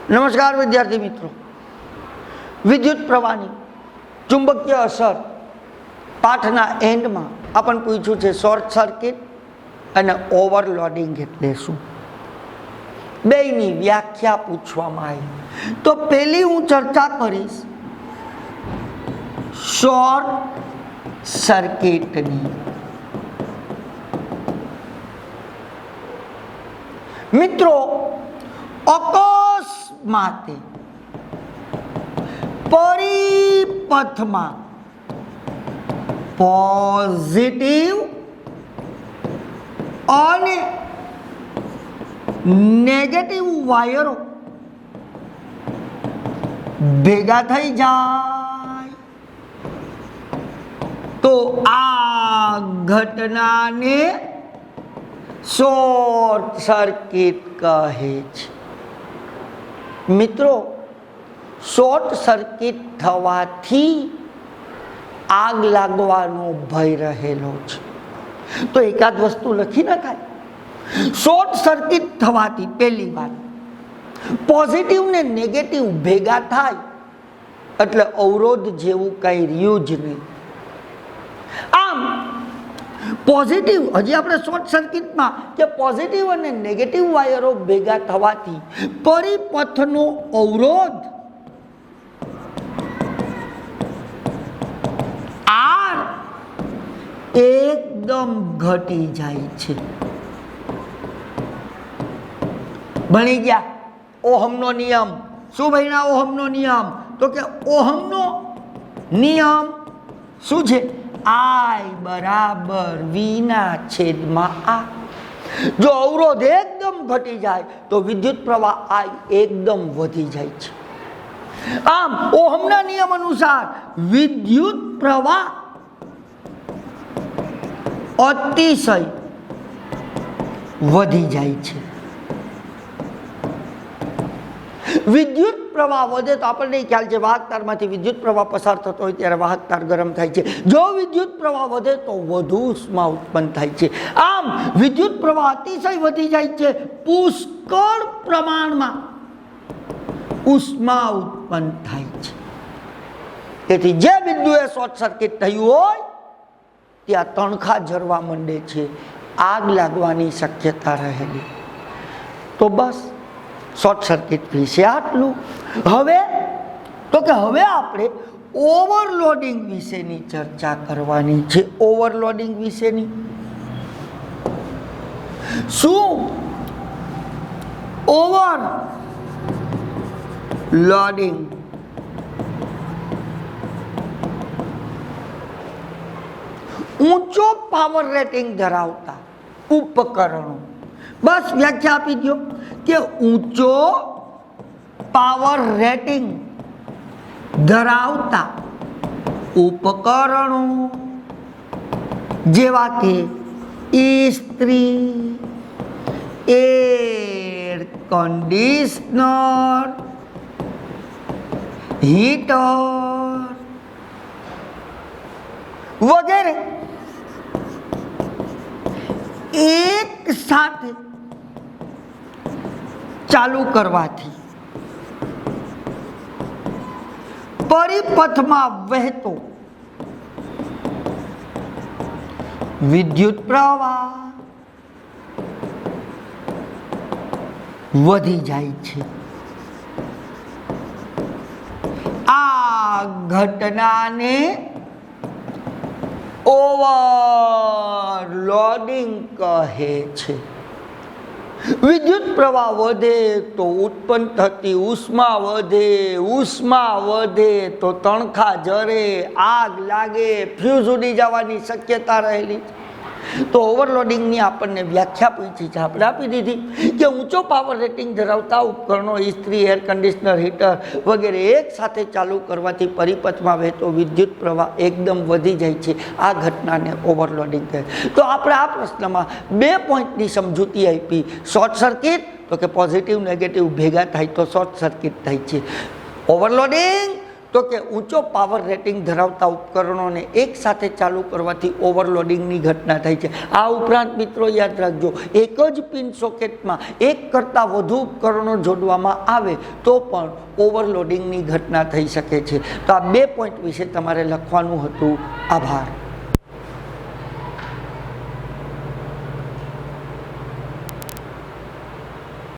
નમસ્કાર વિદ્યાર્થી મિત્રો, વિદ્યુત પ્રવાહની ચુંબકીય અસર પાઠના એન્ડમાં આપણને પૂછ્યું છે શોર્ટ સર્કિટ અને ઓવરલોડિંગ એટલે શું, બેયની વ્યાખ્યા પૂછવામાં આવી. તો પહેલી હું ચર્ચા કરીશ શોર્ટ સર્કિટની. મિત્રો, અકસ્માતે પરિપથમાં પોઝિટિવ અને નેગેટિવ વાયરો ભેગા થઈ જાય તો આ ઘટનાને શોર્ટ સર્કિટ કહે છે. મિત્રો, શોર્ટ સર્કિટ થવાથી આગ લાગવાનો ભય રહેલો છે. તો એકાદ વસ્તુ લખી નખાય. શોર્ટ સર્કિટ થવાથી પહેલી વાત પોઝિટિવ ને નેગેટિવ ભેગા થાય એટલે અવરોધ જેવું કંઈ રહ્યું જ નહીં. આમ પોઝિટિવ, હજી આપણે શોર્ટ સર્કિટમાં કે પોઝિટિવ અને નેગેટિવ વાયરો ભેગા થવાથી પરિપથનો અવરોધ આર એકદમ ઘટી જાય છે. ભણી ગયા ઓહમનો નિયમ. શું ભણ્યા ઓહમનો નિયમ? તો કે ઓહમનો નિયમ શું છે? I બરાબર V ના છેદમાં R. જો અવરોધ એકદમ ઘટી જાય તો વિદ્યુત પ્રવાહ I એકદમ વધી જાય છે. આમ ઓહમના નિયમ અનુસાર વિદ્યુત પ્રવાહ અતિશય વધી જાય છે. વિદ્યુત પ્રવાહ વધે તો આપણને ખ્યાલ છે વાહક તારમાંથી વિદ્યુત પ્રવાહ પસાર થતો હોય ત્યારે વાહક તાર ગરમ થાય છે. જો વિદ્યુત પ્રવાહ વધે તો વધુ ઉષ્મા ઉત્પન્ન થાય છે. આમ વિદ્યુત પ્રવાહ અતિશય વધી જાય છે, પુષ્કળ પ્રમાણમાં ઉષ્મા ઉત્પન્ન થાય છે. તેથી જે બિંદુએ શોર્ટ સર્કિટ થયું હોય ત્યાં તણખા ઝરવા માંડે છે, આગ લાગવાની શક્યતા રહેલી. તો બસ શોર્ટ સર્કિટ વિશે આટલું. હવે આપણે ઓવરલોડિંગ વિશેની ચર્ચા કરવાની છે. ઓવરલોડિંગ વિશેની શું? ઓવરલોડિંગ ઊંચો પાવર રેટિંગ ધરાવતા ઉપકરણો. બસ વ્યાખ્યા આપી દો કે ઊંચો પાવર રેટિંગ ધરાવતા ઉપકરણો જેવા કે ઇસ્ત્રી, એર કન્ડિશનર, હીટર વગેરે એક સાથે ચાલુ કરવાથી પરિપથમાં વહેતો વિદ્યુત પ્રવાહ વધી જાય છે. આ ઘટનાને ઓવરલોડિંગ કહે છે. વિદ્યુત પ્રવાહ વધે તો ઉત્પન્ન થતી ઉષ્મા વધે તો તણખા જરે, આગ લાગે, ફ્યુઝ ઉડી જવાની શક્યતા રહેલી. તો ઓવરલોડિંગની આપણને વ્યાખ્યા પૂછી છે, આપણે આપી દીધી કે ઊંચો પાવર રેટિંગ ધરાવતા ઉપકરણો ઇસ્ત્રી, એર કન્ડિશનર, હીટર વગેરે એક સાથે ચાલુ કરવાથી પરિપથમાં વહેતો વિદ્યુત પ્રવાહ એકદમ વધી જાય છે. આ ઘટનાને ઓવરલોડિંગ કહે. તો આપણે આ પ્રશ્નમાં 2 પોઈન્ટની સમજૂતી આપી. શોર્ટ સર્કિટ તો કે પોઝિટિવ નેગેટિવ ભેગા થાય તો શોર્ટ સર્કિટ થાય છે. ઓવરલોડિંગ તો તો કે ઊંચો પાવર રેટિંગ ધરાવતા ઉપકરણોને એક સાથે ચાલુ કરવાથી ઓવરલોડિંગની ઘટના થાય છે. આ ઉપરાંત મિત્રો યાદ રાખજો, એક જ પિન સોકેટમાં એક કરતાં વધુ ઉપકરણો જોડવામાં આવે તો પણ ઓવરલોડિંગની ઘટના થઈ શકે છે. તો આ 2 પોઈન્ટ વિશે તમારે લખવાનું હતું. આભાર.